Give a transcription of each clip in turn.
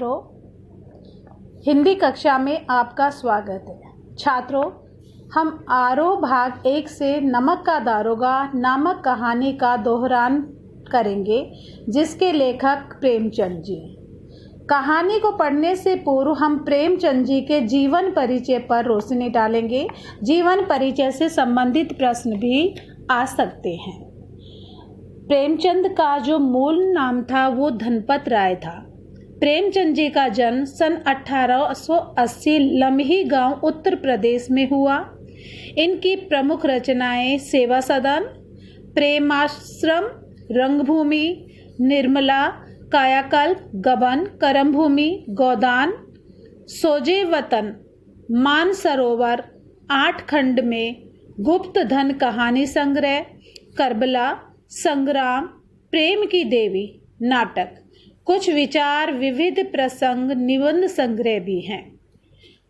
छात्रों, हिंदी कक्षा में आपका स्वागत है। छात्रों, हम आरोह भाग 1 से नमक का दारोगा नामक कहानी का दोहरान करेंगे, जिसके लेखक प्रेमचंद जी। कहानी को पढ़ने से पूर्व हम प्रेमचंद जी के जीवन परिचय पर रोशनी डालेंगे। जीवन परिचय से संबंधित प्रश्न भी आ सकते हैं। प्रेमचंद का जो मूल नाम था वो धनपत राय था। प्रेमचंद जी का जन्म सन 1880 लम्ही गांव उत्तर प्रदेश में हुआ। इनकी प्रमुख रचनाएं सेवा सदन, प्रेमाश्रम, रंगभूमि, निर्मला, कायाकल्प, गबन, करमभूमि, गोदान, सोजे वतन, मानसरोवर, 8 खंड में, गुप्त धन कहानी संग्रह, करबला, संग्राम, प्रेम की देवी, नाटक, कुछ विचार, विविध प्रसंग, निबंध संग्रह भी हैं।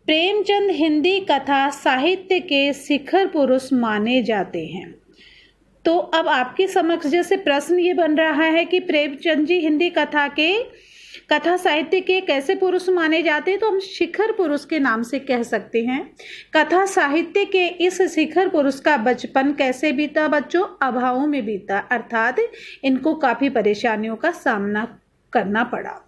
प्रेमचंद हिंदी कथा साहित्य के शिखर पुरुष माने जाते हैं। तो अब आपके समक्ष जैसे प्रश्न ये बन रहा है कि प्रेमचंद जी हिंदी कथा साहित्य के कैसे पुरुष माने जाते हैं, तो हम शिखर पुरुष के नाम से कह सकते हैं। कथा साहित्य के इस शिखर पुरुष का बचपन कैसे बीता बच्चों? अभावों में बीता, अर्थात इनको काफ़ी परेशानियों का सामना करना पड़ा।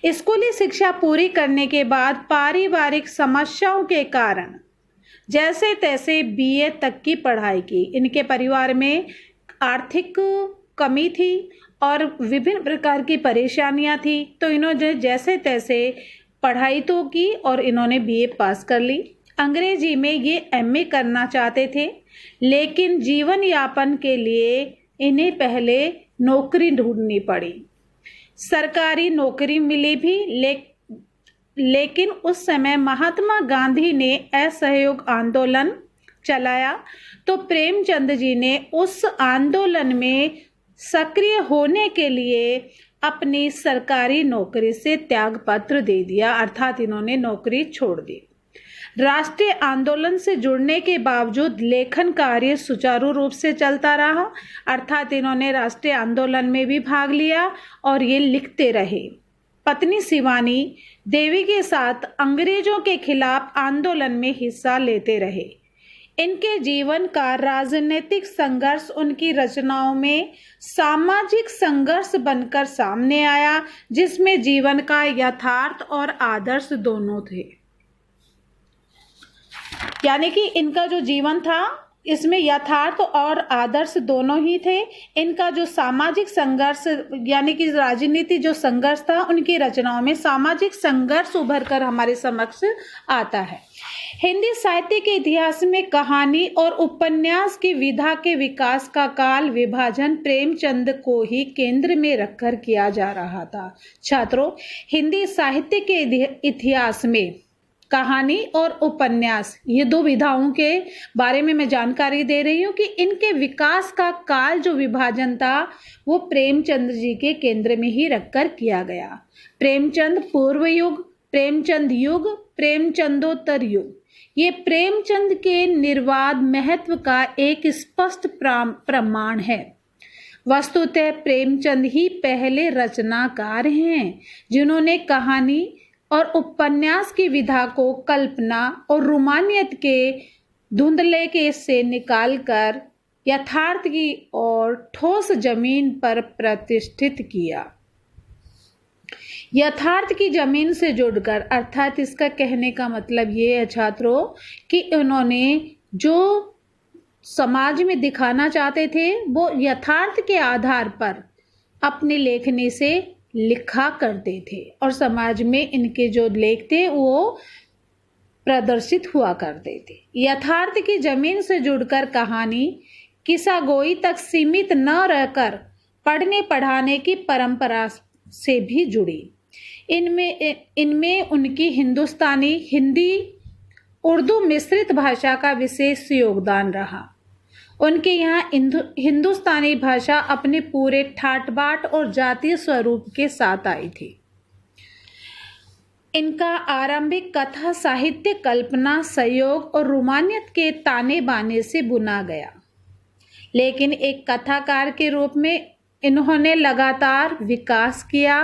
स्कूली शिक्षा पूरी करने के बाद पारिवारिक समस्याओं के कारण जैसे तैसे बीए तक की पढ़ाई की। इनके परिवार में आर्थिक कमी थी और विभिन्न प्रकार की परेशानियां थी, तो इन्होंने जैसे तैसे पढ़ाई तो की और इन्होंने बीए पास कर ली। अंग्रेजी में ये एमए करना चाहते थे, लेकिन जीवन यापन के लिए इन्हें पहले नौकरी ढूंढनी पड़ी। सरकारी नौकरी मिली भी, लेकिन उस समय महात्मा गांधी ने असहयोग आंदोलन चलाया, तो प्रेमचंद जी ने उस आंदोलन में सक्रिय होने के लिए अपनी सरकारी नौकरी से त्यागपत्र दे दिया, अर्थात इन्होंने नौकरी छोड़ दी। राष्ट्रीय आंदोलन से जुड़ने के बावजूद लेखन कार्य सुचारू रूप से चलता रहा, अर्थात इन्होंने राष्ट्रीय आंदोलन में भी भाग लिया और ये लिखते रहे। पत्नी शिवानी देवी के साथ अंग्रेजों के खिलाफ आंदोलन में हिस्सा लेते रहे। इनके जीवन का राजनीतिक संघर्ष उनकी रचनाओं में सामाजिक संघर्ष बनकर सामने आया, जिसमें जीवन का यथार्थ और आदर्श दोनों थे। यानी कि इनका जो जीवन था इसमें यथार्थ और आदर्श दोनों ही थे। इनका जो सामाजिक संघर्ष यानी कि राजनीति जो संघर्ष था, उनकी रचनाओं में सामाजिक संघर्ष उभर कर हमारे समक्ष आता है। हिंदी साहित्य के इतिहास में कहानी और उपन्यास की विधा के विकास का काल विभाजन प्रेमचंद को ही केंद्र में रखकर किया जा रहा था। छात्रों, हिंदी साहित्य के इतिहास में कहानी और उपन्यास, ये 2 विधाओं के बारे में मैं जानकारी दे रही हूँ कि इनके विकास का काल जो विभाजन था वो प्रेमचंद जी के केंद्र में ही रखकर किया गया। प्रेमचंद पूर्व युग, प्रेमचंद युग, प्रेमचंदोत्तर युग, ये प्रेमचंद के निर्वाध महत्व का एक स्पष्ट प्रमाण है। वस्तुतः प्रेमचंद ही पहले रचनाकार हैं जिन्होंने कहानी और उपन्यास की विधा को कल्पना और रोमानियत के धुंधले के से निकालकर यथार्थ की और ठोस जमीन पर प्रतिष्ठित किया। यथार्थ की जमीन से जुड़कर, अर्थात इसका कहने का मतलब ये है छात्रों कि उन्होंने जो समाज में दिखाना चाहते थे वो यथार्थ के आधार पर अपनी लेखनी से लिखा करते थे और समाज में इनके जो लेख थे वो प्रदर्शित हुआ करते थे। यथार्थ की जमीन से जुड़कर कहानी किस्सा गोई तक सीमित न रहकर पढ़ने पढ़ाने की परंपरा से भी जुड़ी। इनमें उनकी हिंदुस्तानी, हिंदी, उर्दू मिश्रित भाषा का विशेष योगदान रहा। उनके यहाँ हिंदुस्तानी भाषा अपने पूरे ठाट-बाट और जातीय स्वरूप के साथ आई थी। इनका आरंभिक कथा साहित्य कल्पना, सहयोग और रोमानियत के ताने बाने से बुना गया, लेकिन एक कथाकार के रूप में इन्होंने लगातार विकास किया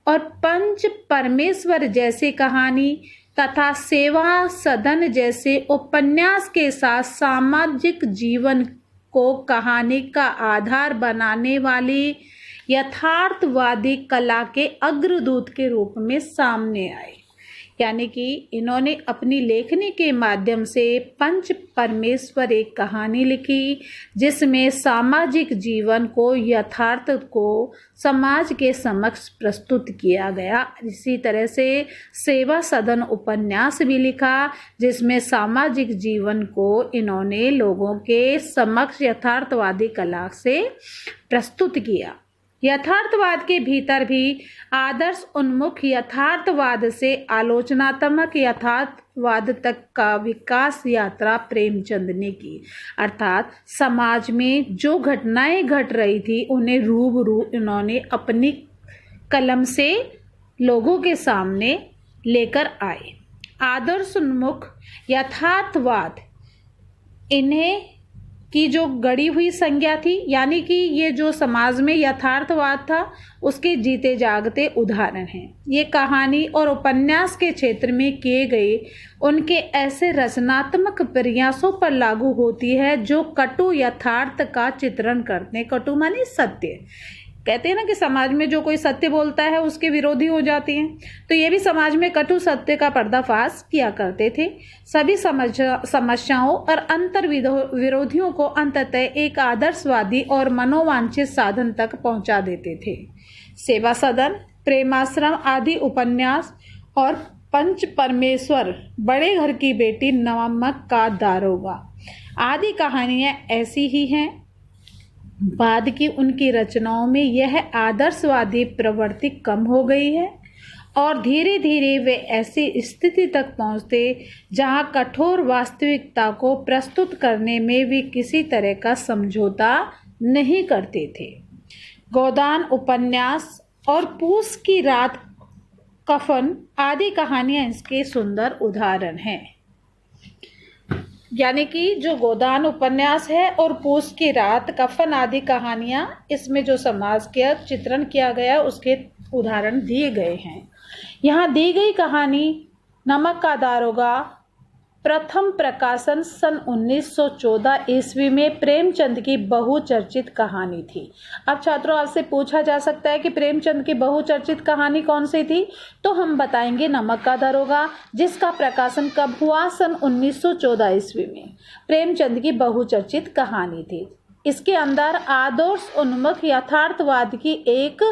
और पंच परमेश्वर जैसी कहानी तथा सेवा सदन जैसे उपन्यास के साथ सामाजिक जीवन को कहानी का आधार बनाने वाली यथार्थवादी कला के अग्रदूत के रूप में सामने आए। यानी कि इन्होंने अपनी लेखनी के माध्यम से पंच परमेश्वर एक कहानी लिखी जिसमें सामाजिक जीवन को, यथार्थ को समाज के समक्ष प्रस्तुत किया गया। इसी तरह से सेवा सदन उपन्यास भी लिखा जिसमें सामाजिक जीवन को इन्होंने लोगों के समक्ष यथार्थवादी कला से प्रस्तुत किया। यथार्थवाद के भीतर भी आदर्श उन्मुख यथार्थवाद से आलोचनात्मक यथार्थवाद तक का विकास यात्रा प्रेमचंद ने की। अर्थात समाज में जो घटनाएं घट रही थी उन्हें रूबरू इन्होंने अपनी कलम से लोगों के सामने लेकर आए। आदर्श उन्मुख यथार्थवाद इन्हें की जो गढ़ी हुई संज्ञा थी, यानी कि ये जो समाज में यथार्थवाद था उसके जीते जागते उदाहरण हैं। ये कहानी और उपन्यास के क्षेत्र में किए गए उनके ऐसे रचनात्मक प्रयासों पर लागू होती है जो कटु यथार्थ का चित्रण करते हैं। कटु माने सत्य, कहते हैं ना कि समाज में जो कोई सत्य बोलता है उसके विरोधी हो जाती हैं, तो ये भी समाज में कटु सत्य का पर्दाफाश किया करते थे। सभी समस्याओं और अंतर विरोधियों को अंततः एक आदर्शवादी और मनोवांछित साधन तक पहुंचा देते थे। सेवा सदन, प्रेमाश्रम आदि उपन्यास और पंच परमेश्वर, बड़े घर की बेटी, नमक का दारोगा आदि कहानियां ऐसी ही हैं। बाद की उनकी रचनाओं में यह आदर्शवादी प्रवृत्ति कम हो गई है और धीरे धीरे वे ऐसी स्थिति तक पहुंचते जहां कठोर वास्तविकता को प्रस्तुत करने में भी किसी तरह का समझौता नहीं करते थे। गोदान उपन्यास और पूस की रात, कफन आदि कहानियां इसके सुंदर उदाहरण हैं। यानी कि जो गोदान उपन्यास है और पूस की रात, कफन आदि कहानियां, इसमें जो समाज के चित्रण किया गया उसके उदाहरण दिए गए हैं। यहाँ दी गई कहानी नमक का दारोगा प्रथम प्रकाशन सन 1914 ईस्वी में प्रेमचंद की बहुचर्चित कहानी थी। अब छात्रों, आपसे पूछा जा सकता है कि प्रेमचंद की बहुचर्चित कहानी कौन सी थी, तो हम बताएंगे नमक का दारोगा, जिसका प्रकाशन कब हुआ, सन 1914 ईस्वी में प्रेमचंद की बहुचर्चित कहानी थी। इसके अंदर आदर्श उन्मुख यथार्थवाद की एक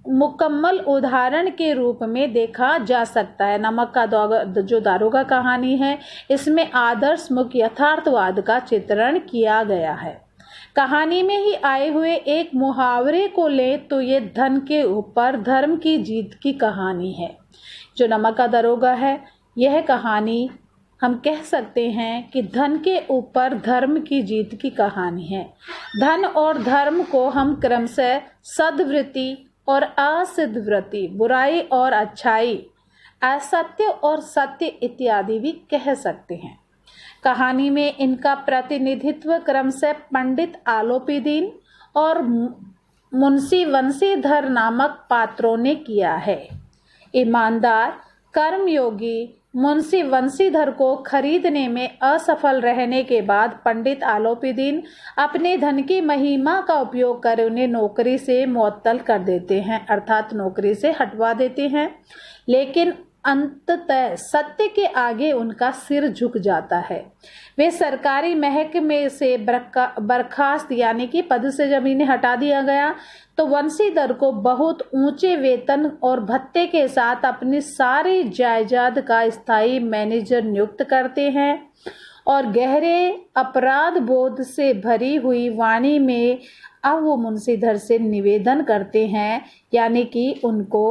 मुकम्मल उदाहरण के रूप में देखा जा सकता है। नमक का जो दारोगा कहानी है, इसमें आदर्श मुख्य यथार्थवाद का चित्रण किया गया है। कहानी में ही आए हुए एक मुहावरे को ले तो ये धन के ऊपर धर्म की जीत की कहानी है। जो नमक का दारोगा है, यह कहानी हम कह सकते हैं कि धन के ऊपर धर्म की जीत की कहानी है। धन और धर्म को हम क्रमशः सद्वृत्ति और असिद्ध वृत्ति, बुराई और अच्छाई, असत्य और सत्य इत्यादि भी कह सकते हैं। कहानी में इनका प्रतिनिधित्व क्रमशः पंडित आलोपीदीन और मुंशी वंशीधर नामक पात्रों ने किया है। ईमानदार कर्मयोगी मुंशी वंशीधर को खरीदने में असफल रहने के बाद पंडित आलोपीदीन अपने धन की महिमा का उपयोग कर उन्हें नौकरी से मुअत्तल कर देते हैं, अर्थात नौकरी से हटवा देते हैं। लेकिन अंततः सत्य के आगे उनका सिर झुक जाता है। वे सरकारी महकमे से बर्खास्त, यानी कि पद से जब इन्हें हटा दिया गया, तो वंशीधर को बहुत ऊंचे वेतन और भत्ते के साथ अपनी सारी जायदाद का स्थायी मैनेजर नियुक्त करते हैं और गहरे अपराध बोध से भरी हुई वाणी में अब वो मुंशीधर से निवेदन करते हैं, यानी कि उनको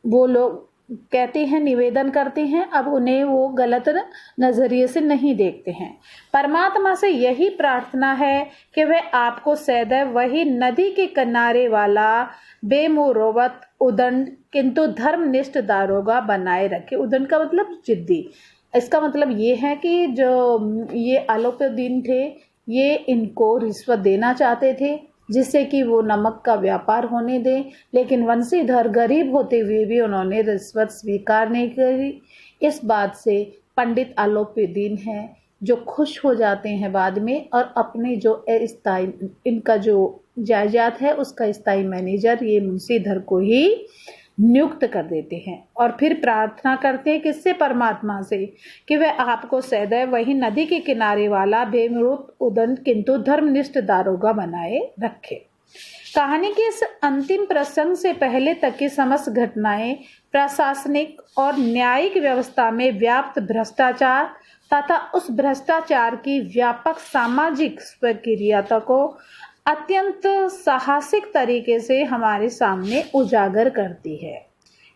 वो लोग कहते हैं, निवेदन करते हैं, अब उन्हें वो गलत नज़रिए से नहीं देखते हैं। परमात्मा से यही प्रार्थना है कि वह आपको सदैव वही नदी के किनारे वाला बेमुरवत उदंड किंतु धर्मनिष्ठ दारोगा बनाए रखे। उदंड का मतलब जिद्दी। इसका मतलब ये है कि जो ये आलोपीदीन थे, ये इनको रिश्वत देना चाहते थे, जिससे कि वो नमक का व्यापार होने दें। लेकिन वंशीधर गरीब होते हुए भी उन्होंने रिश्वत स्वीकार नहीं करी। इस बात से पंडित आलोपीदीन हैं जो खुश हो जाते हैं बाद में, और अपने जो स्थायी इनका जो जायदाद है उसका स्थायी मैनेजर ये मुंशीधर को ही नियुक्त कर देते हैं। और फिर प्रार्थना करते हैं किससे? परमात्मा से, कि वह आपको सदैव वही नदी के किनारे वाला बेमरूप उदंड किंतु धर्मनिष्ठ दारोगा बनाए रखे। कहानी के इस अंतिम प्रसंग से पहले तक की समस्त घटनाएं प्रशासनिक और न्यायिक व्यवस्था में व्याप्त भ्रष्टाचार तथा उस भ्रष्टाचार की व्यापक सामाजिक स्वक्रियता को अत्यंत साहसिक तरीके से हमारे सामने उजागर करती है।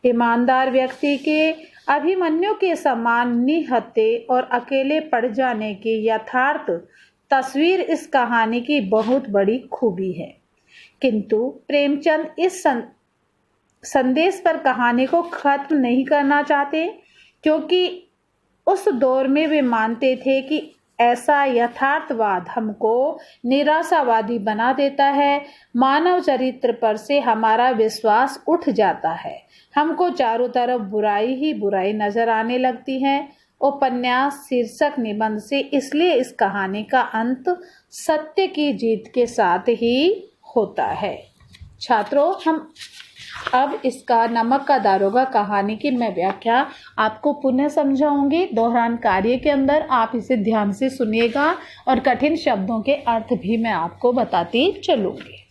ईमानदार व्यक्ति के अभिमन्यु के समान निहत्थे और अकेले पड़ जाने की यथार्थ तस्वीर इस कहानी की बहुत बड़ी खूबी है। किंतु प्रेमचंद इस संदेश पर कहानी को खत्म नहीं करना चाहते, क्योंकि उस दौर में वे मानते थे कि ऐसा यथार्थवाद हमको निराशावादी बना देता है। मानव चरित्र पर से हमारा विश्वास उठ जाता है। हमको चारों तरफ बुराई ही बुराई नजर आने लगती है। उपन्यास शीर्षक निबंध से इसलिए इस कहानी का अंत सत्य की जीत के साथ ही होता है। छात्रों, हम अब इसका नमक का दारोगा कहानी की मैं व्याख्या आपको पुनः समझाऊंगी। दोहरान कार्य के अंदर आप इसे ध्यान से सुनिएगा और कठिन शब्दों के अर्थ भी मैं आपको बताती चलूंगी।